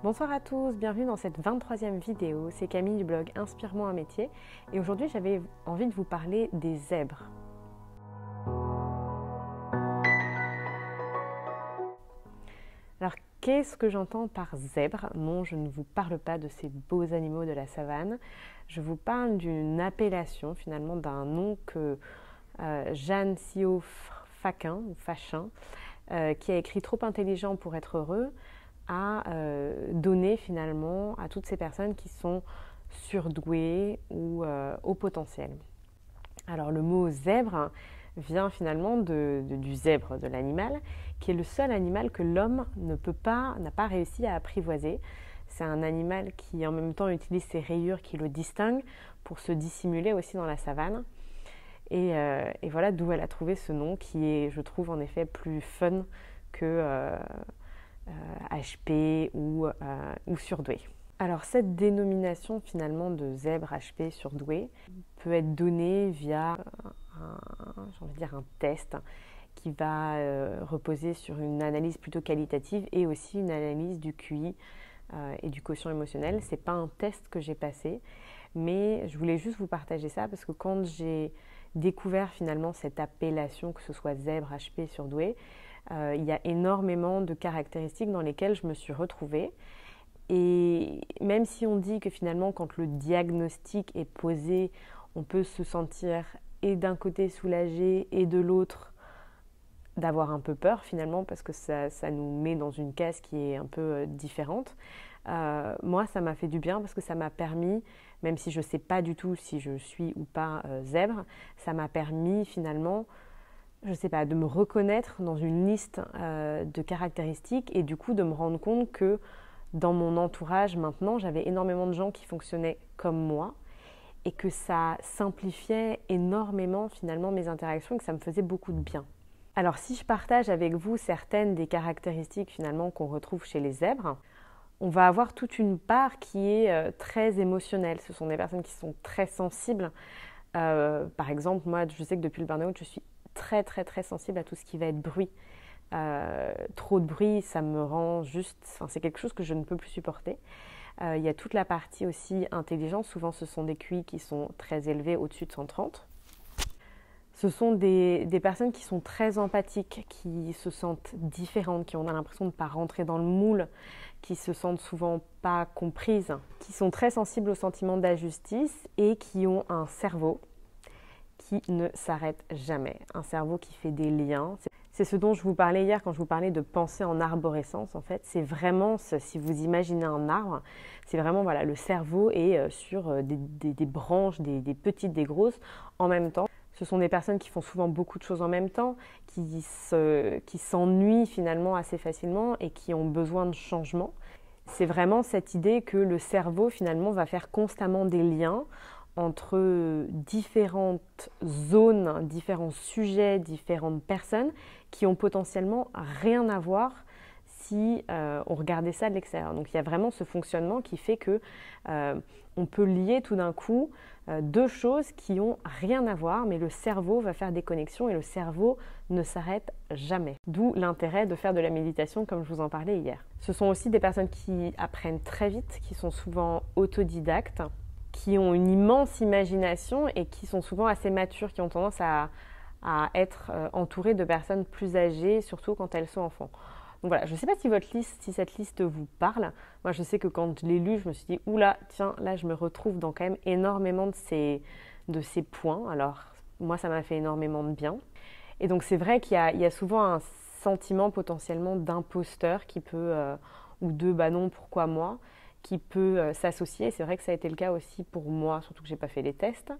Bonsoir à tous, bienvenue dans cette 23e vidéo. C'est Camille du blog Inspire-moi un métier et aujourd'hui j'avais envie de vous parler des zèbres. Alors qu'est-ce que j'entends par zèbre? Non, je ne vous parle pas de ces beaux animaux de la savane. Je vous parle d'une appellation, finalement d'un nom que Jeanne Sio Fachin, qui a écrit Trop intelligent pour être heureux, à donner finalement à toutes ces personnes qui sont surdouées ou au potentiel. Alors le mot zèbre vient finalement du zèbre, de l'animal, qui est le seul animal que l'homme n'a pas réussi à apprivoiser. C'est un animal qui en même temps utilise ses rayures qui le distinguent pour se dissimuler aussi dans la savane. Et voilà d'où elle a trouvé ce nom qui est, je trouve, en effet plus fun que HP ou surdoué. Alors cette dénomination finalement de zèbre HP surdoué peut être donnée via un test qui va reposer sur une analyse plutôt qualitative et aussi une analyse du QI et du quotient émotionnel. C'est pas un test que j'ai passé, mais je voulais juste vous partager ça parce que quand j'ai découvert finalement cette appellation, que ce soit zèbre, HP, surdoué, il y a énormément de caractéristiques dans lesquelles je me suis retrouvée. Et même si on dit que finalement, quand le diagnostic est posé, on peut se sentir et d'un côté soulagé et de l'autre d'avoir un peu peur finalement, parce que ça nous met dans une case qui est un peu différente. Moi, ça m'a fait du bien parce que ça m'a permis, même si je ne sais pas du tout si je suis ou pas zèbre, ça m'a permis finalement, je ne sais pas, de me reconnaître dans une liste de caractéristiques et du coup de me rendre compte que dans mon entourage maintenant, j'avais énormément de gens qui fonctionnaient comme moi et que ça simplifiait énormément finalement mes interactions et que ça me faisait beaucoup de bien. Alors si je partage avec vous certaines des caractéristiques finalement qu'on retrouve chez les zèbres, on va avoir toute une part qui est très émotionnelle. Ce sont des personnes qui sont très sensibles. Par exemple, moi, je sais que depuis le burn-out, je suis très sensible à tout ce qui va être bruit. Trop de bruit, ça me rend c'est quelque chose que je ne peux plus supporter. Il y a toute la partie aussi intelligence. Souvent, ce sont des QI qui sont très élevés, au-dessus de 130. Ce sont des personnes qui sont très empathiques, qui se sentent différentes, qui ont l'impression de ne pas rentrer dans le moule, qui se sentent souvent pas comprises, qui sont très sensibles au sentiment d'injustice et qui ont un cerveau qui ne s'arrête jamais. Un cerveau qui fait des liens. C'est ce dont je vous parlais hier quand je vous parlais de penser en arborescence. En fait, c'est vraiment, si vous imaginez un arbre, c'est vraiment voilà, le cerveau est sur des branches, des petites, des grosses, en même temps. Ce sont des personnes qui font souvent beaucoup de choses en même temps, qui s'ennuient finalement assez facilement et qui ont besoin de changement. C'est vraiment cette idée que le cerveau finalement va faire constamment des liens entre différentes zones, différents sujets, différentes personnes qui ont potentiellement rien à voir si on regardait ça de l'extérieur. Donc il y a vraiment ce fonctionnement qui fait que on peut lier tout d'un coup deux choses qui n'ont rien à voir, mais le cerveau va faire des connexions et le cerveau ne s'arrête jamais. D'où l'intérêt de faire de la méditation comme je vous en parlais hier. Ce sont aussi des personnes qui apprennent très vite, qui sont souvent autodidactes, qui ont une immense imagination et qui sont souvent assez matures, qui ont tendance à être entourées de personnes plus âgées, surtout quand elles sont enfants. Donc voilà, je ne sais pas si cette liste vous parle. Moi, je sais que quand je l'ai lue, je me suis dit « Oula, tiens, là, je me retrouve dans quand même énormément de ces points. » Alors, moi, ça m'a fait énormément de bien. Et donc, c'est vrai qu'il y a souvent un sentiment potentiellement d'imposteur qui peut, ou de « bah non, pourquoi moi ?» qui peut s'associer. C'est vrai que ça a été le cas aussi pour moi, surtout que je n'ai pas fait les tests.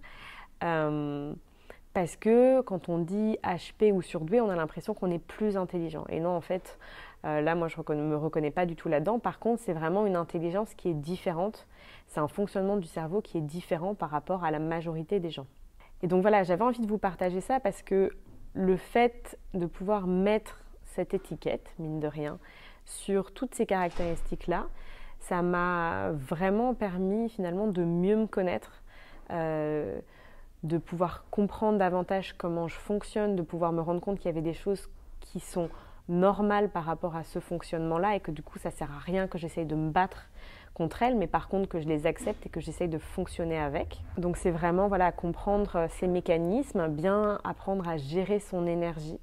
Parce que quand on dit HP ou surdoué, on a l'impression qu'on est plus intelligent. Et non, en fait, là, moi, je ne me reconnais pas du tout là-dedans. Par contre, c'est vraiment une intelligence qui est différente. C'est un fonctionnement du cerveau qui est différent par rapport à la majorité des gens. Et donc voilà, j'avais envie de vous partager ça parce que le fait de pouvoir mettre cette étiquette, mine de rien, sur toutes ces caractéristiques-là, ça m'a vraiment permis finalement de mieux me connaître, de pouvoir comprendre davantage comment je fonctionne, de pouvoir me rendre compte qu'il y avait des choses qui sont normales par rapport à ce fonctionnement-là et que du coup ça sert à rien que j'essaye de me battre contre elles, mais par contre que je les accepte et que j'essaye de fonctionner avec. Donc c'est vraiment voilà, comprendre ces mécanismes, bien apprendre à gérer son énergie.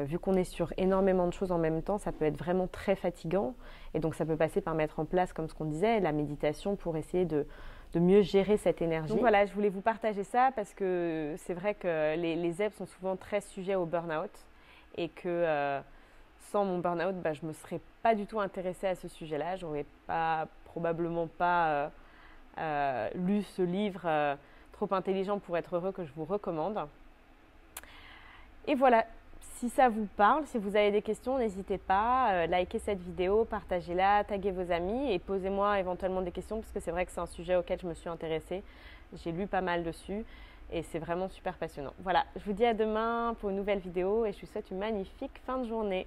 Vu qu'on est sur énormément de choses en même temps, ça peut être vraiment très fatigant et donc ça peut passer par mettre en place, comme ce qu'on disait, la méditation pour essayer de mieux gérer cette énergie. Donc voilà, je voulais vous partager ça parce que c'est vrai que les zèbres sont souvent très sujets au burn-out et que sans mon burn-out, je ne me serais pas du tout intéressée à ce sujet-là. Je n'aurais probablement pas lu ce livre Trop intelligent pour être heureux que je vous recommande. Et voilà, si ça vous parle, si vous avez des questions, n'hésitez pas, likez cette vidéo, partagez-la, taguez vos amis et posez-moi éventuellement des questions parce que c'est vrai que c'est un sujet auquel je me suis intéressée. J'ai lu pas mal dessus et c'est vraiment super passionnant. Voilà, je vous dis à demain pour une nouvelle vidéo et je vous souhaite une magnifique fin de journée.